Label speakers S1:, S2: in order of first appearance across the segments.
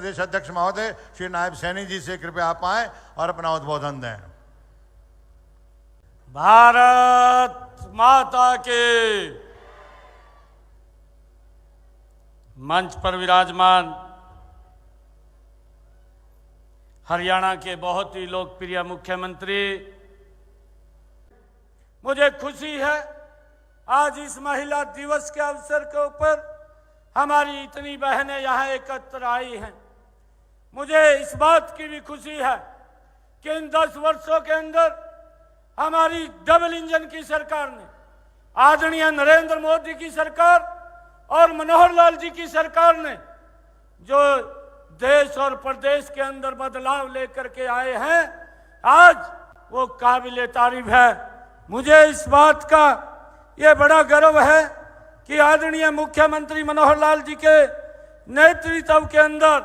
S1: प्रदेश अध्यक्ष महोदय श्री नायब सैनी जी से कृपया आप आए और अपना उद्बोधन दें।
S2: भारत माता के। मंच पर विराजमान हरियाणा के बहुत ही लोकप्रिय मुख्यमंत्री, मुझे खुशी है आज इस महिला दिवस के अवसर के ऊपर हमारी इतनी बहनें यहाँ एकत्र आई हैं। मुझे इस बात की भी खुशी है कि इन 10 वर्षों के अंदर हमारी डबल इंजन की सरकार ने, आदरणीय नरेंद्र मोदी की सरकार और मनोहर लाल जी की सरकार ने जो देश और प्रदेश के अंदर बदलाव लेकर के आए हैं, आज वो काबिले तारीफ है। मुझे इस बात का ये बड़ा गर्व है कि आदरणीय मुख्यमंत्री मनोहर लाल जी के नेतृत्व के अंदर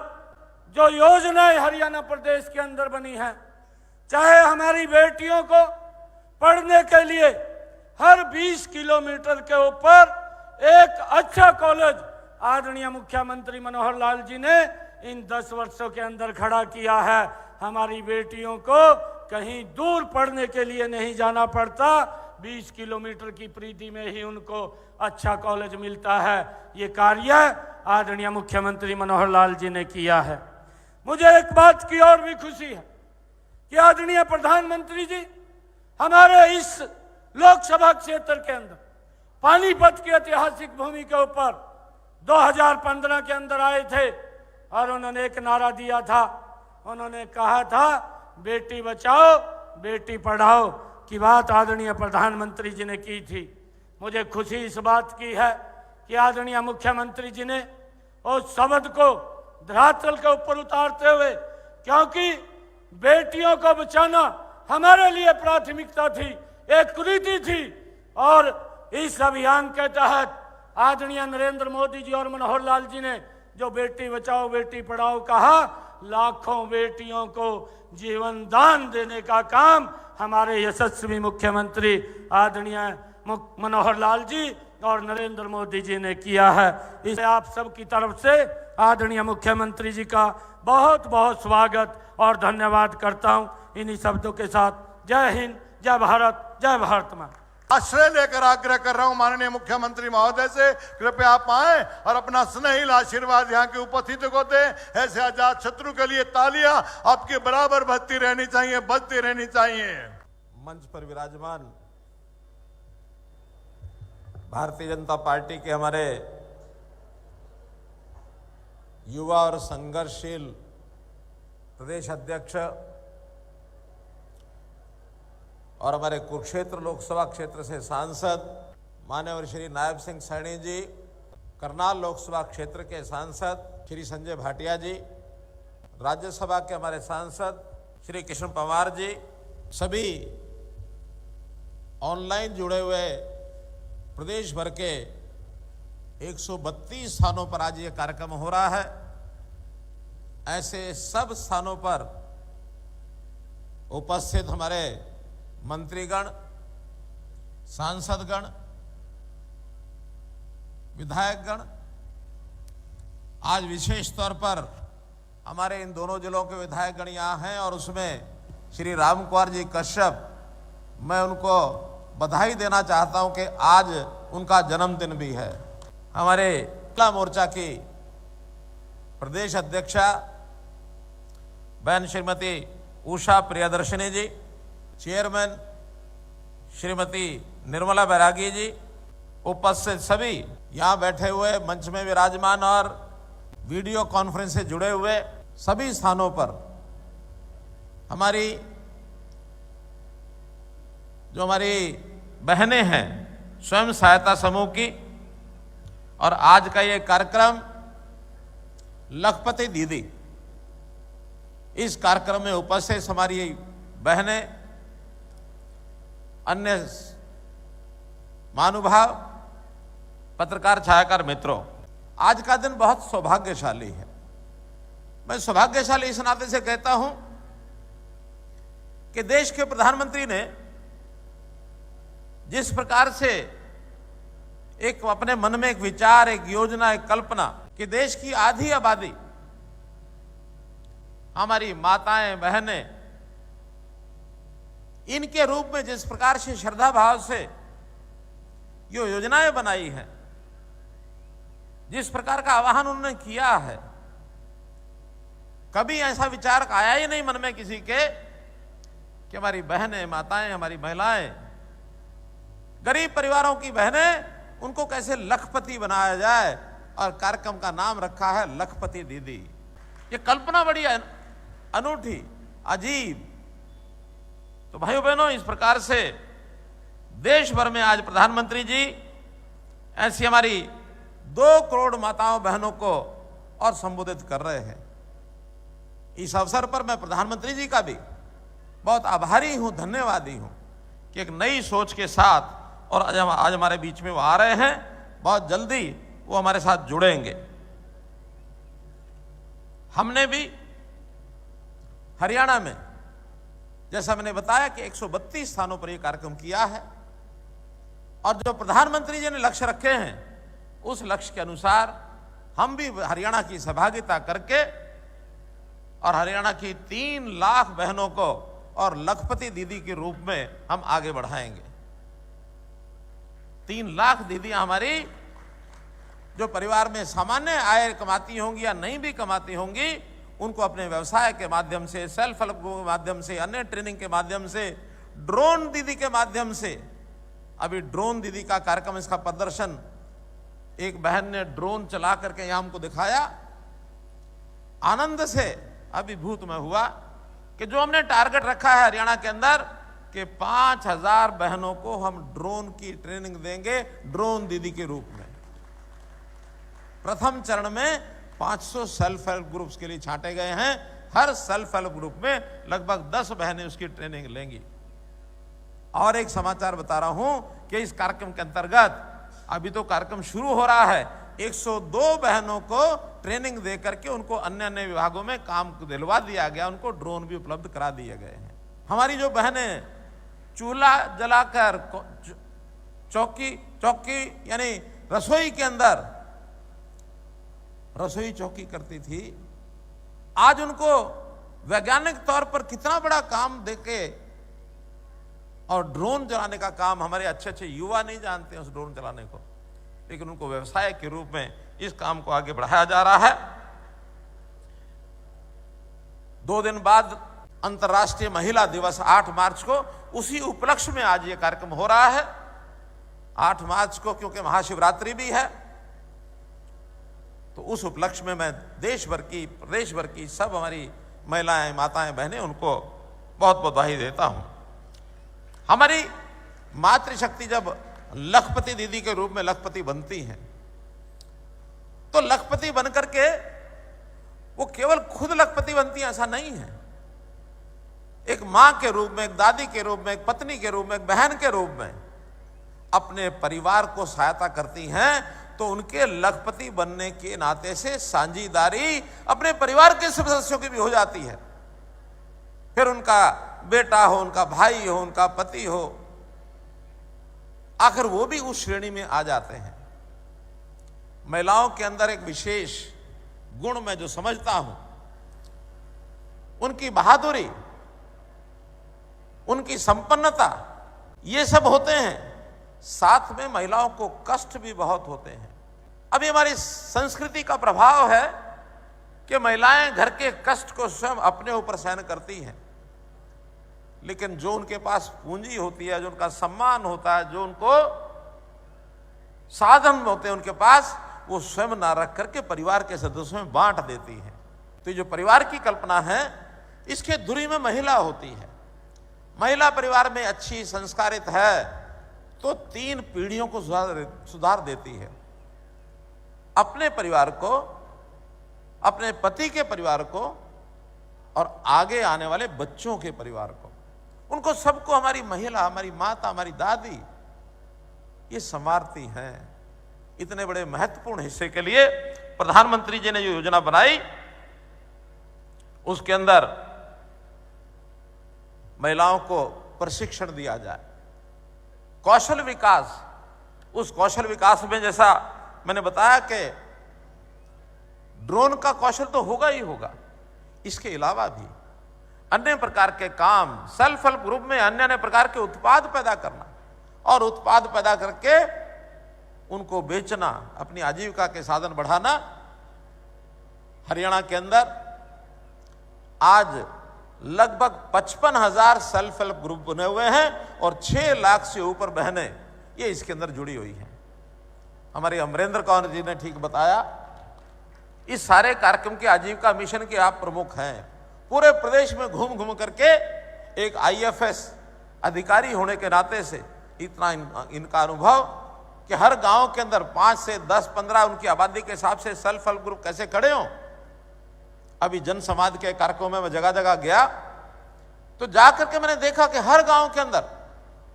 S2: जो योजनाएं हरियाणा प्रदेश के अंदर बनी हैं, चाहे हमारी बेटियों को पढ़ने के लिए हर 20 किलोमीटर के ऊपर एक अच्छा कॉलेज आदरणीय मुख्यमंत्री मनोहर लाल जी ने इन 10 वर्षों के अंदर खड़ा किया है। हमारी बेटियों को कहीं दूर पढ़ने के लिए नहीं जाना पड़ता, 20 किलोमीटर की परिधि में ही उनको अच्छा कॉलेज मिलता है। ये कार्य आदरणीय मुख्यमंत्री मनोहर लाल जी ने किया है। मुझे एक बात की और भी खुशी है कि आदरणीय प्रधानमंत्री जी हमारे इस लोकसभा क्षेत्र के अंदर पानीपत की ऐतिहासिक भूमि के ऊपर 2015 के अंदर आए थे और उन्होंने एक नारा दिया था। उन्होंने कहा था बेटी बचाओ बेटी पढ़ाओ की बात आदरणीय प्रधानमंत्री जी ने की थी। मुझे खुशी इस बात की है कि आदरणीय मुख्यमंत्री जी ने उस शब्द को धरातल के ऊपर उतारते हुए, क्योंकि बेटियों को बचाना हमारे लिए प्राथमिकता थी, एक कुरीति थी, और इस अभियान के तहत आदरणीय नरेंद्र मोदी जी और मनोहर लाल जी ने जो बेटी बचाओ बेटी पढ़ाओ कहा, लाखों बेटियों को जीवन दान देने का काम हमारे यशस्वी मुख्यमंत्री आदरणीय मनोहर लाल जी और नरेंद्र मोदी जी ने किया है। इसे आप सब की तरफ से आदरणीय मुख्यमंत्री जी का बहुत बहुत स्वागत और धन्यवाद करता हूं। इन्हीं शब्दों के साथ जय हिंद, जय भारत, जय भारत मां।
S1: आश्रय लेकर आग्रह कर रहा हूं माननीय मुख्यमंत्री महोदय से, कृपया आप आए और अपना स्नेहिल आशीर्वाद यहाँ के उपस्थित को दें। ऐसे आजाद शत्रु के लिए तालियां आपके बराबर बजती रहनी चाहिए, बजती रहनी चाहिए।
S3: मंच पर विराजमान भारतीय जनता पार्टी के हमारे युवा और संघर्षशील प्रदेश अध्यक्ष और हमारे कुरुक्षेत्र लोकसभा क्षेत्र से सांसद माननीय श्री नायब सिंह सैनी जी, करनाल लोकसभा क्षेत्र के सांसद श्री संजय भाटिया जी, राज्यसभा के हमारे सांसद श्री कृष्ण पंवार जी, सभी ऑनलाइन जुड़े हुए प्रदेश भर के 132 स्थानों पर आज ये कार्यक्रम हो रहा है। ऐसे सब स्थानों पर उपस्थित हमारे मंत्रीगण, सांसदगण, विधायकगण, आज विशेष तौर पर हमारे इन दोनों जिलों के विधायकगण यहाँ हैं और उसमें श्री राम कुमार जी कश्यप, मैं उनको बधाई देना चाहता हूं कि आज उनका जन्मदिन भी है। हमारे महिला मोर्चा की प्रदेश अध्यक्षा बहन श्रीमती उषा प्रियदर्शनी जी, चेयरमैन श्रीमती निर्मला बैरागी जी, उपस्थित सभी यहाँ बैठे हुए, मंच में विराजमान और वीडियो कॉन्फ्रेंस से जुड़े हुए सभी स्थानों पर हमारी जो हमारी बहनें हैं स्वयं सहायता समूह की, और आज का ये कार्यक्रम लखपति दीदी, इस कार्यक्रम में उपस्थित हमारी बहनें, अन्य महानुभाव, पत्रकार छायाकार मित्रों, आज का दिन बहुत सौभाग्यशाली है। मैं सौभाग्यशाली इस नाते से कहता हूं कि देश के प्रधानमंत्री ने जिस प्रकार से एक अपने मन में एक विचार, एक योजना, एक कल्पना कि देश की आधी आबादी हमारी माताएं बहनें, इनके रूप में जिस प्रकार से श्रद्धा भाव से ये योजनाएं बनाई हैं, जिस प्रकार का आह्वान उन्होंने किया है, कभी ऐसा विचार आया ही नहीं मन में किसी के कि हमारी बहनें, माताएं, हमारी महिलाएं, गरीब परिवारों की बहनें, उनको कैसे लखपति बनाया जाए। और कार्यक्रम का नाम रखा है लखपति दीदी। ये कल्पना बड़ी अनूठी, अजीब। तो भाइयों बहनों, इस प्रकार से देश भर में आज प्रधानमंत्री जी ऐसी हमारी 2 करोड़ माताओं बहनों को और संबोधित कर रहे हैं। इस अवसर पर मैं प्रधानमंत्री जी का भी बहुत आभारी हूं, धन्यवादी हूं कि एक नई सोच के साथ और आज हमारे बीच में वो आ रहे हैं। बहुत जल्दी वो हमारे साथ जुड़ेंगे। हमने भी हरियाणा में, जैसा मैंने बताया कि 132 स्थानों पर यह कार्यक्रम किया है, और जो प्रधानमंत्री जी ने लक्ष्य रखे हैं उस लक्ष्य के अनुसार हम भी हरियाणा की सहभागिता करके और हरियाणा की 3 लाख बहनों को और लखपति दीदी के रूप में हम आगे बढ़ाएंगे। 3 लाख दीदियां हमारी जो परिवार में सामान्य आय कमाती होंगी या नहीं भी कमाती होंगी, उनको अपने व्यवसाय के माध्यम से, सेल्फ हेल्प ग्रुप के माध्यम से, अन्य ट्रेनिंग के माध्यम से, ड्रोन दीदी के माध्यम से, अभी ड्रोन दीदी का कार्यक्रम, इसका प्रदर्शन एक बहन ने ड्रोन चला करके यहां हमको दिखाया, आनंद से अभिभूत में हुआ कि जो हमने टारगेट रखा है हरियाणा के अंदर कि 5000 बहनों को हम ड्रोन की ट्रेनिंग देंगे, ड्रोन दीदी के रूप में। प्रथम चरण में 500 सेल्फ हेल्प ग्रुप्स के लिए छांटे गए हैं। हर सेल्फ हेल्प ग्रुप में लगभग 10 बहनें उसकी ट्रेनिंग लेंगी। और एक समाचार बता रहा हूं कि इस कार्यक्रम के अंतर्गत अभी तो कार्यक्रम शुरू हो रहा है, 102 बहनों को ट्रेनिंग दे करके उनको अन्य अन्य विभागों में काम दिलवा दिया गया, उनको ड्रोन भी उपलब्ध करा दिए गए हैं। हमारी जो बहनें चूल्हा जलाकर चौकी यानी रसोई के अंदर रसोई चौकी करती थी, आज उनको वैज्ञानिक तौर पर कितना बड़ा काम देके और ड्रोन चलाने का काम, हमारे अच्छे अच्छे युवा नहीं जानते हैं उस ड्रोन चलाने को, लेकिन उनको व्यवसाय के रूप में इस काम को आगे बढ़ाया जा रहा है। 2 दिन बाद अंतर्राष्ट्रीय महिला दिवस 8 मार्च को, उसी उपलक्ष्य में आज ये कार्यक्रम हो रहा है। 8 मार्च को क्योंकि महाशिवरात्रि भी है, तो उस उपलक्ष्य में मैं देश भर की, प्रदेश भर की सब हमारी महिलाएं, माताएं, बहनें, उनको बहुत बहुत बधाई देता हूं। हमारी मातृशक्ति जब लखपति दीदी के रूप में लखपति बनती हैं, तो लखपति बनकर के वो केवल खुद लखपति बनती है ऐसा नहीं है। एक मां के रूप में, एक दादी के रूप में, एक पत्नी के रूप में, एक बहन के रूप में अपने परिवार को सहायता करती हैं, तो उनके लखपति बनने के नाते से साझीदारी अपने परिवार के सदस्यों की भी हो जाती है। फिर उनका बेटा हो, उनका भाई हो, उनका पति हो, आखिर वो भी उस श्रेणी में आ जाते हैं। महिलाओं के अंदर एक विशेष गुण मैं जो समझता हूं, उनकी बहादुरी, उनकी संपन्नता, ये सब होते हैं। साथ में महिलाओं को कष्ट भी बहुत होते हैं। अभी हमारी संस्कृति का प्रभाव है कि महिलाएं घर के कष्ट को स्वयं अपने ऊपर सहन करती हैं, लेकिन जो उनके पास पूंजी होती है, जो उनका सम्मान होता है, जो उनको साधन होते हैं उनके पास, वो स्वयं ना रख करके परिवार के सदस्यों में बांट देती है। तो ये जो परिवार की कल्पना है, इसके धुरी में महिला होती है। महिला परिवार में अच्छी संस्कारित है तो 3 पीढ़ियों को सुधार देती है। अपने परिवार को, अपने पति के परिवार को और आगे आने वाले बच्चों के परिवार को, उनको सबको हमारी महिला, हमारी माता, हमारी दादी ये संवारती हैं। इतने बड़े महत्वपूर्ण हिस्से के लिए प्रधानमंत्री जी ने जो योजना बनाई, उसके अंदर महिलाओं को प्रशिक्षण दिया जाए, कौशल विकास। उस कौशल विकास में जैसा मैंने बताया कि ड्रोन का कौशल तो होगा ही होगा, इसके अलावा भी अन्य प्रकार के काम, सेल्फ हेल्प ग्रुप में अन्य अन्य प्रकार के उत्पाद पैदा करना और उत्पाद पैदा करके उनको बेचना, अपनी आजीविका के साधन बढ़ाना। हरियाणा के अंदर आज लगभग 55,000 सेल्फ हेल्प ग्रुप बने हुए हैं और 6 लाख से ऊपर बहनें ये इसके अंदर जुड़ी हुई हैं। हमारे अमरेंद्र कौर जी ने ठीक बताया, इस सारे कार्यक्रम के आजीविका मिशन के आप प्रमुख हैं। पूरे प्रदेश में घूम घूम करके एक IFS अधिकारी होने के नाते से इतना इनका अनुभव कि हर गांव के अंदर 5 से 10, 15 उनकी आबादी के हिसाब से सेल्फ हेल्प ग्रुप कैसे खड़े हों। अभी जन समाज के कार्यक्रम में मैं जगह जगह गया तो जाकर के मैंने देखा कि हर गांव के अंदर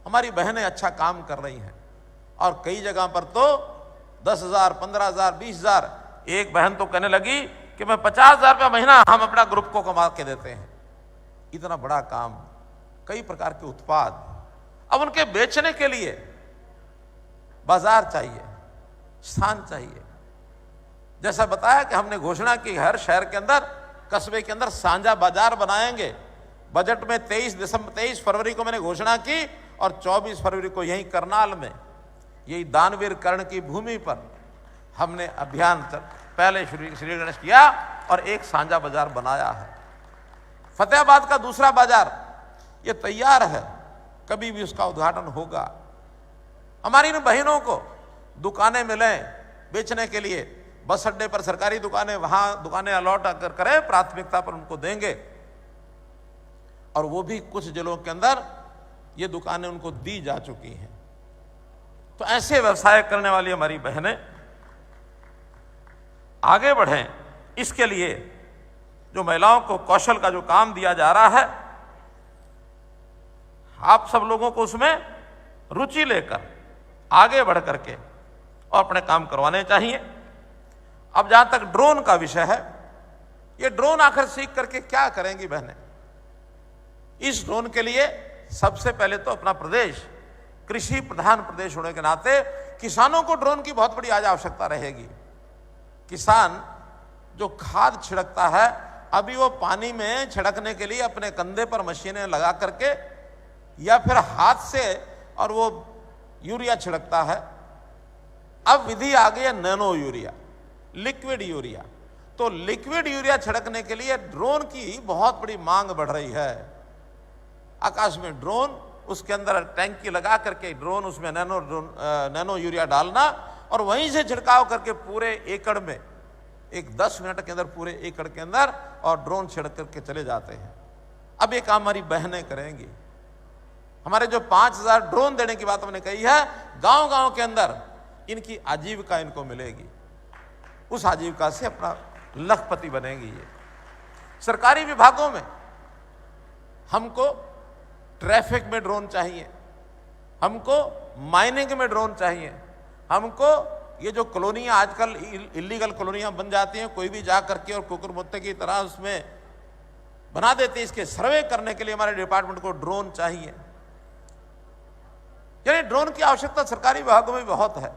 S3: हमारी बहनें अच्छा काम कर रही हैं और कई जगह पर तो 10,000, 15,000, 20,000। एक बहन तो कहने लगी कि मैं 50,000 रुपया महीना हम अपना ग्रुप को कमा के देते हैं। इतना बड़ा काम, कई प्रकार के उत्पाद। अब उनके बेचने के लिए बाजार चाहिए, स्थान चाहिए। जैसा बताया कि हमने घोषणा की हर शहर के अंदर, कस्बे के अंदर साझा बाजार बनाएंगे। बजट में 23 फरवरी को मैंने घोषणा की और 24 फरवरी को यही करनाल में, यही दानवीर कर्ण की भूमि पर हमने अभियान पहले श्री गणेश किया और एक साझा बाजार बनाया है। फतेहाबाद का दूसरा बाजार ये तैयार है, कभी भी उसका उद्घाटन होगा। हमारी इन बहनों को दुकानें मिलें बेचने के लिए, बस अड्डे पर सरकारी दुकानें, वहां दुकानें अलॉट अगर करें प्राथमिकता पर उनको देंगे और वो भी कुछ जिलों के अंदर ये दुकानें उनको दी जा चुकी हैं। तो ऐसे व्यवसाय करने वाली हमारी बहनें आगे बढ़ें। इसके लिए जो महिलाओं को कौशल का जो काम दिया जा रहा है, आप सब लोगों को उसमें रुचि लेकर आगे बढ़ करके और अपने काम करवाने चाहिए। अब जहां तक ड्रोन का विषय है, ये ड्रोन आखिर सीख करके क्या करेंगी बहनें? इस ड्रोन के लिए सबसे पहले तो अपना प्रदेश कृषि प्रधान प्रदेश होने के नाते किसानों को ड्रोन की बहुत बड़ी आज आवश्यकता रहेगी। किसान जो खाद छिड़कता है, अभी वो पानी में छिड़कने के लिए अपने कंधे पर मशीनें लगा करके या फिर हाथ से और वो यूरिया छिड़कता है। अब विधि आ गई है नैनो यूरिया, लिक्विड यूरिया। तो लिक्विड यूरिया छिड़कने के लिए ड्रोन की बहुत बड़ी मांग बढ़ रही है। आकाश में ड्रोन, उसके अंदर टैंकी लगा करके ड्रोन, उसमें नैनो यूरिया डालना और वहीं से छिड़काव करके पूरे एकड़ में, एक 10 मिनट के अंदर पूरे एकड़ के अंदर, और ड्रोन छिड़क करके चले जाते हैं। अब ये काम हमारी बहनें करेंगी। हमारे जो 5,000 ड्रोन देने की बात हमने कही है, गांव गांव के अंदर इनकी आजीविका इनको मिलेगी। उस आजीविका से अपना लखपति बनेगी। ये सरकारी विभागों में हमको ट्रैफिक में ड्रोन चाहिए, हमको माइनिंग में ड्रोन चाहिए, हमको ये जो कॉलोनियां आजकल इलीगल कॉलोनियां बन जाती हैं, कोई भी जा करके और कुकुर मुत्ते की तरह उसमें बना देते हैं, इसके सर्वे करने के लिए हमारे डिपार्टमेंट को ड्रोन चाहिए। यानी ड्रोन की आवश्यकता सरकारी विभागों में बहुत है।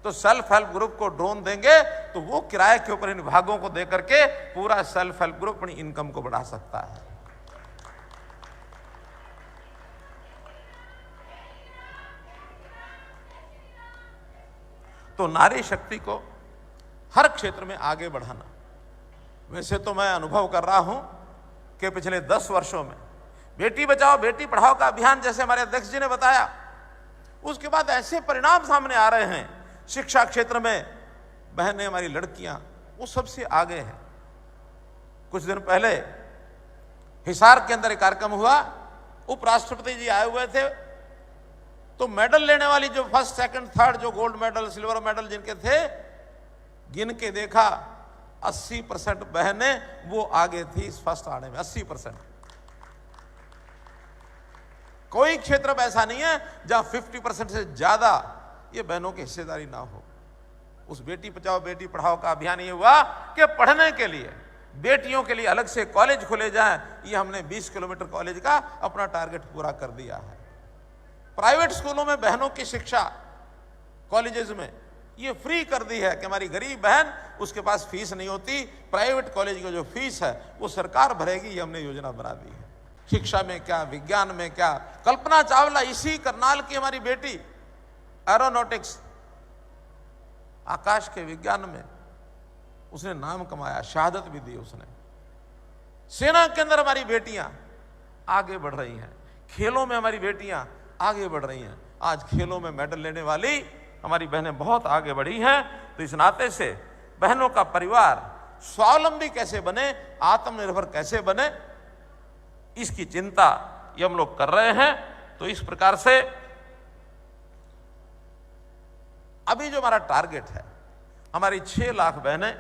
S3: तो सेल्फ हेल्प ग्रुप को ड्रोन देंगे तो वो किराए के ऊपर इन विभागों को देकर के पूरा सेल्फ हेल्प ग्रुप अपनी इनकम को बढ़ा सकता है। तो नारी शक्ति को हर क्षेत्र में आगे बढ़ाना। वैसे तो मैं अनुभव कर रहा हूं कि पिछले 10 वर्षों में बेटी बचाओ बेटी पढ़ाओ का अभियान, जैसे हमारे अध्यक्ष जी ने बताया, उसके बाद ऐसे परिणाम सामने आ रहे हैं। शिक्षा क्षेत्र में बहनें, हमारी लड़कियां, वो सबसे आगे हैं। कुछ दिन पहले हिसार के अंदर एक कार्यक्रम हुआ, उपराष्ट्रपति जी आए हुए थे। तो मेडल लेने वाली जो फर्स्ट, सेकंड, थर्ड, जो गोल्ड मेडल, सिल्वर मेडल जिनके थे, गिन के देखा 80% बहनें वो आगे थी इस फर्स्ट आने में। 80%। कोई क्षेत्र में ऐसा नहीं है जहां 50% से ज्यादा ये बहनों की हिस्सेदारी ना हो। उस बेटी बचाओ बेटी पढ़ाओ का अभियान ये हुआ कि पढ़ने के लिए बेटियों के लिए अलग से कॉलेज खोले जाएं। ये हमने 20 किलोमीटर कॉलेज का अपना टारगेट पूरा कर दिया है। प्राइवेट स्कूलों में बहनों की शिक्षा, कॉलेजेस में, ये फ्री कर दी है कि हमारी गरीब बहन, उसके पास फीस नहीं होती, प्राइवेट कॉलेज की जो फीस है वो सरकार भरेगी। ये हमने योजना बना दी है। शिक्षा में क्या, विज्ञान में क्या, कल्पना चावला इसी करनाल की हमारी बेटी, एरोनॉटिक्स, आकाश के विज्ञान में उसने नाम कमाया, शहादत भी दी उसने। सेना के अंदर हमारी बेटियां आगे बढ़ रही हैं, खेलों में हमारी बेटियां आगे बढ़ रही हैं। आज खेलों में मेडल लेने वाली हमारी बहनें बहुत आगे बढ़ी हैं। तो इस नाते से बहनों का परिवार स्वावलंबी कैसे बने, आत्मनिर्भर कैसे बने, इसकी चिंता ये हम लोग कर रहे हैं। तो इस प्रकार से अभी जो हमारा टारगेट है, हमारी 6 लाख बहनें,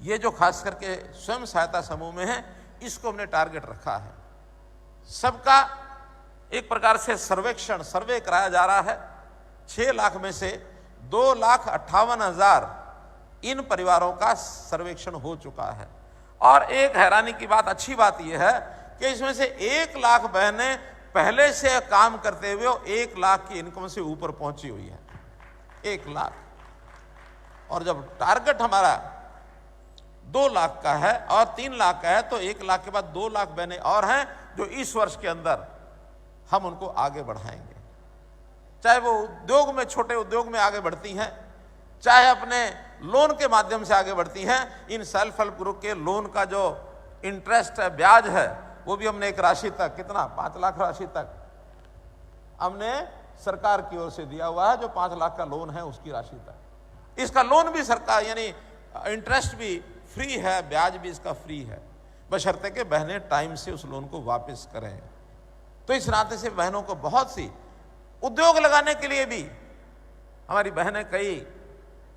S3: ये जो खास करके स्वयं सहायता समूह में है, इसको हमने टारगेट रखा है। सबका एक प्रकार से सर्वेक्षण, सर्वे कराया जा रहा है। 6 लाख में से 2,58,000 इन परिवारों का सर्वेक्षण हो चुका है। और एक हैरानी की बात, अच्छी बात यह है कि इसमें से 1 लाख बहनें पहले से काम करते हुए 1 लाख की इनकम से ऊपर पहुंची हुई है। 1 लाख। और जब टारगेट हमारा 2 लाख का है और 3 लाख का है, तो 1 लाख के बाद 2 लाख बहनें और हैं जो इस वर्ष के अंदर हम उनको आगे बढ़ाएंगे। चाहे वो उद्योग में, छोटे उद्योग में आगे बढ़ती हैं, चाहे अपने लोन के माध्यम से आगे बढ़ती हैं। इन सेल्फ हेल्प ग्रुप के लोन का जो इंटरेस्ट है, ब्याज है, वो भी हमने एक राशि तक, कितना, 5 लाख राशि तक हमने सरकार की ओर से दिया हुआ है। जो 5 लाख का लोन है उसकी राशि तक, इसका लोन भी सरकार, यानी इंटरेस्ट भी फ्री है, ब्याज भी इसका फ्री है, बशर्ते कि बहनें टाइम से उस लोन को वापस करें। तो इस नाते से बहनों को बहुत सी उद्योग लगाने के लिए भी हमारी बहनें कई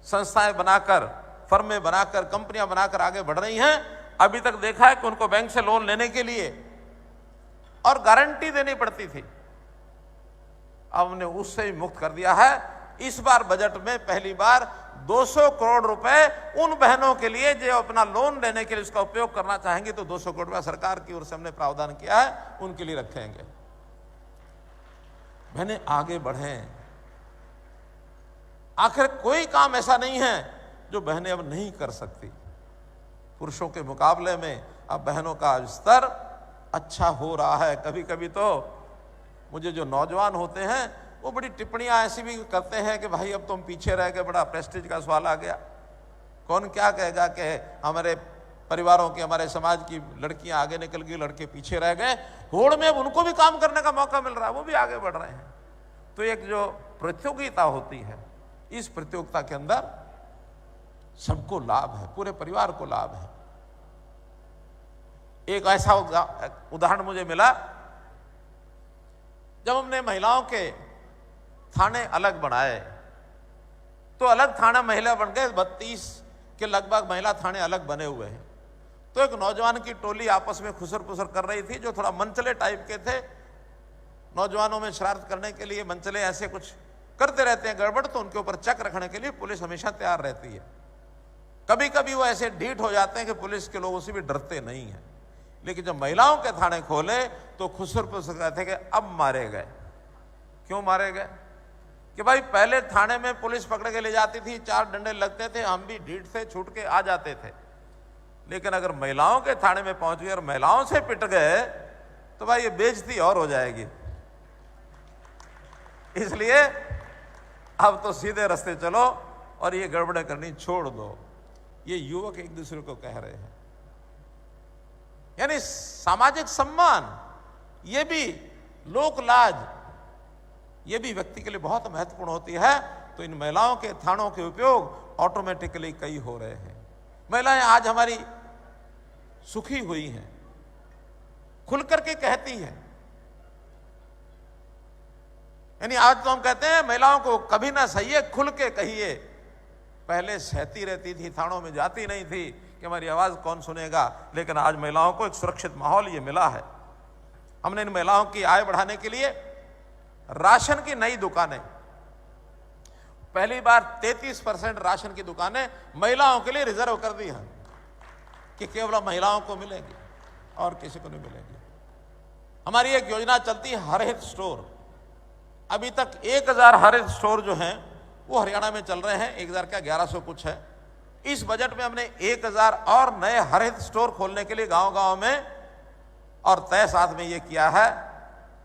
S3: संस्थाएं बनाकर, फर्में बनाकर, कंपनियां बनाकर आगे बढ़ रही हैं। अभी तक देखा है कि उनको बैंक से लोन लेने के लिए और गारंटी देनी पड़ती थी, अब हमने उससे भी मुक्त कर दिया है। इस बार बजट में पहली बार 200 करोड़ रुपए उन बहनों के लिए जो अपना लोन लेने के लिए उसका उपयोग करना चाहेंगे, तो 200 करोड़ रुपया सरकार की ओर से हमने प्रावधान किया है, उनके लिए रखेंगे। बहनें आगे बढ़ें। आखिर कोई काम ऐसा नहीं है जो बहनें अब नहीं कर सकती। पुरुषों के मुकाबले में अब बहनों का स्तर अच्छा हो रहा है। कभी कभी तो मुझे जो नौजवान होते हैं वो बड़ी टिप्पणियां ऐसी भी करते हैं कि भाई अब तुम पीछे रह गए, बड़ा प्रेस्टीज का सवाल आ गया। कौन क्या कहेगा कि हमारे परिवारों की, हमारे समाज की लड़कियां आगे निकल गई, लड़के पीछे रह गए। होड़ में अब उनको भी काम करने का मौका मिल रहा है, वो भी आगे बढ़ रहे हैं। तो एक जो प्रतियोगिता होती है, इस प्रतियोगिता के अंदर सबको लाभ है, पूरे परिवार को लाभ है। एक ऐसा उदाहरण मुझे मिला, जब हमने महिलाओं के थाने अलग बनाए, तो अलग थाना महिला बन गए, 32 के लगभग महिला थाने अलग बने हुए हैं। तो एक नौजवान की टोली आपस में खुसर पुसर कर रही थी, जो थोड़ा मनचले टाइप के थे। नौजवानों में शरारत करने के लिए मनचले ऐसे कुछ करते रहते हैं गड़बड़, तो उनके ऊपर चेक रखने के लिए पुलिस हमेशा तैयार रहती है। कभी कभी वो ऐसे ढीठ हो जाते हैं कि पुलिस के लोग उससे भी डरते नहीं हैं। लेकिन जब महिलाओं के थाने खोले तो खुसर पुसर कहते कि अब मारे गए। क्यों मारे गए? कि भाई पहले थाने में पुलिस पकड़ के ले जाती थी, 4 डंडे लगते थे, हम भी ढीठ से छूट के आ जाते थे। लेकिन अगर महिलाओं के थाने में पहुंच गए और महिलाओं से पिट गए तो भाई ये बेइज्जती और हो जाएगी। इसलिए अब तो सीधे रास्ते चलो और ये गड़बड़ें करनी छोड़ दो। ये युवक एक दूसरे को कह रहे हैं। यानी सामाजिक सम्मान, ये भी लोक लाज, ये भी व्यक्ति के लिए बहुत महत्वपूर्ण होती है। तो इन महिलाओं के थानों के उपयोग ऑटोमेटिकली कई हो रहे हैं। महिलाएं आज हमारी सुखी हुई हैं, खुल करके कहती हैं। यानी आज तो हम कहते हैं महिलाओं को कभी ना सहिए, खुल के कहिए। पहले सहती रहती थी, थानों में जाती नहीं थी कि हमारी आवाज कौन सुनेगा। लेकिन आज महिलाओं को एक सुरक्षित माहौल ये मिला है। हमने इन महिलाओं की आय बढ़ाने के लिए राशन की नई दुकानें, पहली बार 33% राशन की दुकानें महिलाओं के लिए रिजर्व कर दी हैं कि केवल महिलाओं को मिलेंगी और किसी को नहीं मिलेंगी। हमारी एक योजना चलती है हर हित स्टोर। अभी तक 1000 हर हित स्टोर जो हैं वो हरियाणा में चल रहे हैं, 1000 क्या 1100 कुछ है। इस बजट में हमने 1000 और नए हरित स्टोर खोलने के लिए गांव-गांव में और तय साथ में ये किया है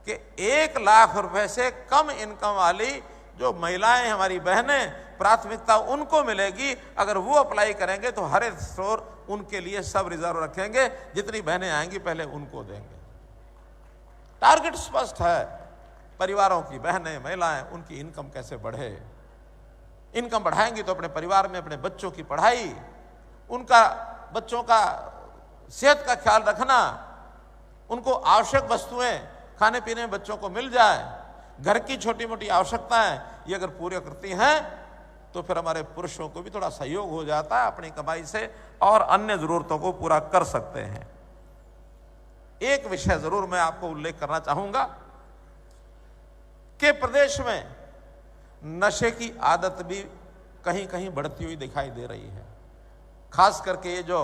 S3: कि 1 लाख रुपए से कम इनकम वाली जो महिलाएं हमारी बहनें, प्राथमिकता उनको मिलेगी। अगर वो अप्लाई करेंगे तो हरित स्टोर उनके लिए सब रिजर्व रखेंगे, जितनी बहनें आएंगी पहले उनको देंगे। टारगेट स्पष्ट है, परिवारों की बहनें, महिलाएं, उनकी इनकम कैसे बढ़े। इनकम बढ़ाएंगी तो अपने परिवार में अपने बच्चों की पढ़ाई, उनका बच्चों का सेहत का ख्याल रखना, उनको आवश्यक वस्तुएं खाने पीने में बच्चों को मिल जाए, घर की छोटी मोटी आवश्यकताएं ये अगर पूरी करती हैं तो फिर हमारे पुरुषों को भी थोड़ा सहयोग हो जाता है, अपनी कमाई से और अन्य जरूरतों को पूरा कर सकते हैं। एक विषय जरूर मैं आपको उल्लेख करना चाहूंगा कि प्रदेश में नशे की आदत भी कहीं कहीं बढ़ती हुई दिखाई दे रही है। खास करके ये जो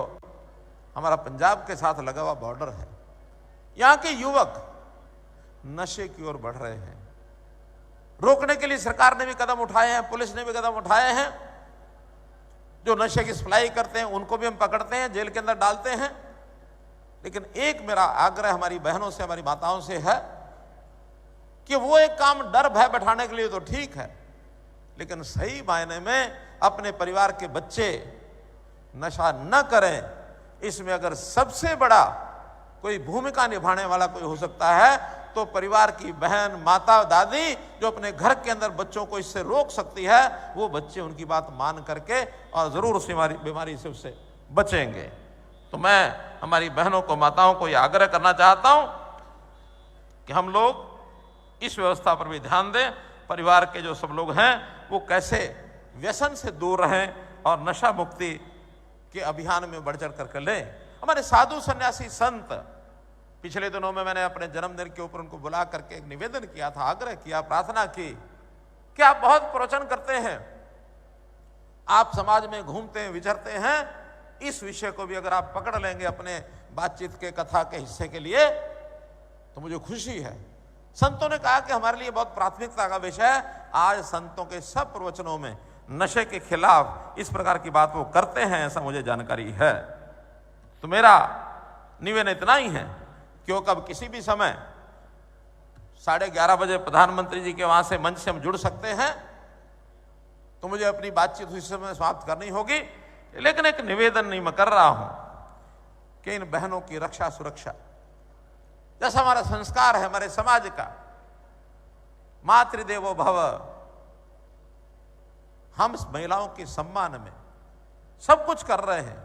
S3: हमारा पंजाब के साथ लगा हुआ बॉर्डर है, यहां के युवक नशे की ओर बढ़ रहे हैं। रोकने के लिए सरकार ने भी कदम उठाए हैं, पुलिस ने भी कदम उठाए हैं। जो नशे की सप्लाई करते हैं उनको भी हम पकड़ते हैं, जेल के अंदर डालते हैं। लेकिन एक मेरा आग्रह हमारी बहनों से, हमारी माताओं से है कि वो एक काम डर भय बैठाने के लिए तो ठीक है, लेकिन सही मायने में अपने परिवार के बच्चे नशा न करें, इसमें अगर सबसे बड़ा कोई भूमिका निभाने वाला कोई हो सकता है तो परिवार की बहन, माता, दादी जो अपने घर के अंदर बच्चों को इससे रोक सकती है, वो बच्चे उनकी बात मान करके और जरूर उस बीमारी से उससे बचेंगे। तो मैं हमारी बहनों को, माताओं को यह आग्रह करना चाहता हूं कि हम लोग इस व्यवस्था पर भी ध्यान दें। परिवार के जो सब लोग हैं वो कैसे व्यसन से दूर रहें और नशा मुक्ति के अभियान में बढ़ चढ़ कर लें। हमारे साधु सन्यासी संत, पिछले दिनों में मैंने अपने जन्मदिन के ऊपर उनको बुला करके एक निवेदन किया था, आग्रह किया, प्रार्थना की कि आप बहुत प्रवचन करते हैं, आप समाज में घूमते हैं, विचरते हैं, इस विषय को भी अगर आप पकड़ लेंगे अपने बातचीत के, कथा के हिस्से के लिए तो मुझे खुशी है। संतों ने कहा कि हमारे लिए बहुत प्राथमिकता का विषय है। आज संतों के सब प्रवचनों में नशे के खिलाफ इस प्रकार की बात वो करते हैं, ऐसा मुझे जानकारी है। तो मेरा निवेदन इतना ही है कि कब किसी भी समय 11:30 बजे प्रधानमंत्री जी के वहां से मंच से हम जुड़ सकते हैं तो मुझे अपनी बातचीत उस समय समाप्त करनी होगी। लेकिन एक निवेदन नहीं मैं कर रहा हूं कि इन बहनों की रक्षा सुरक्षा, जैसा हमारा संस्कार है हमारे समाज का, मातृदेवो भव, हम महिलाओं के सम्मान में सब कुछ कर रहे हैं,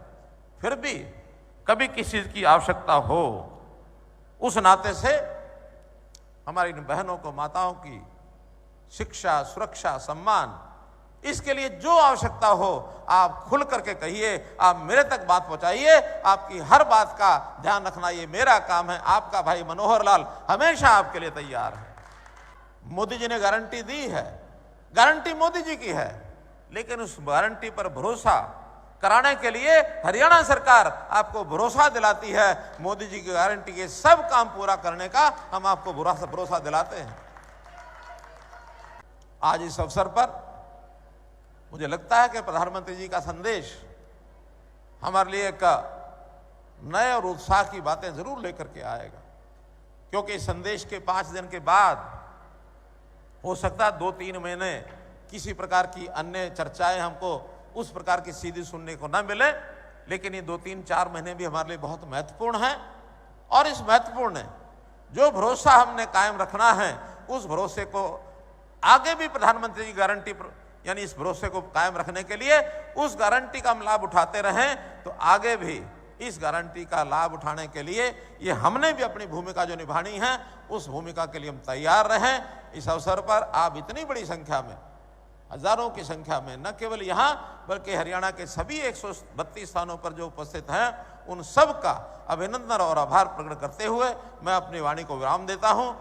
S3: फिर भी कभी किसी चीज की आवश्यकता हो, उस नाते से हमारी इन बहनों को, माताओं की शिक्षा, सुरक्षा, सम्मान, इसके लिए जो आवश्यकता हो आप खुल करके कहिए, आप मेरे तक बात पहुंचाइए। आपकी हर बात का ध्यान रखना ये मेरा काम है। आपका भाई मनोहर लाल हमेशा आपके लिए तैयार है। मोदी जी ने गारंटी दी है, गारंटी मोदी जी की है, लेकिन उस गारंटी पर भरोसा कराने के लिए हरियाणा सरकार आपको भरोसा दिलाती है। मोदी जी की गारंटी के सब काम पूरा करने का हम आपको भरोसा दिलाते हैं। आज इस अवसर पर मुझे लगता है कि प्रधानमंत्री जी का संदेश हमारे लिए एक नए और उत्साह की बातें जरूर लेकर के आएगा, क्योंकि इस संदेश के 5 दिन के बाद हो सकता है 2-3 महीने किसी प्रकार की अन्य चर्चाएं हमको उस प्रकार की सीधी सुनने को ना मिले, लेकिन ये 2-3-4 महीने भी हमारे लिए बहुत महत्वपूर्ण हैं। और इस महत्वपूर्ण जो भरोसा हमने कायम रखना है, उस भरोसे को आगे भी प्रधानमंत्री की गारंटी यानी इस भरोसे को कायम रखने के लिए उस गारंटी का हम लाभ उठाते रहें, तो आगे भी इस गारंटी का लाभ उठाने के लिए ये हमने भी अपनी भूमिका जो निभानी है, उस भूमिका के लिए हम तैयार रहें। इस अवसर पर आप इतनी बड़ी संख्या में, हजारों की संख्या में, न केवल यहाँ बल्कि हरियाणा के सभी 132 स्थानों पर जो उपस्थित हैं, उन सब का अभिनंदन और आभार प्रकट करते हुए मैं अपनी वाणी को विराम देता हूँ।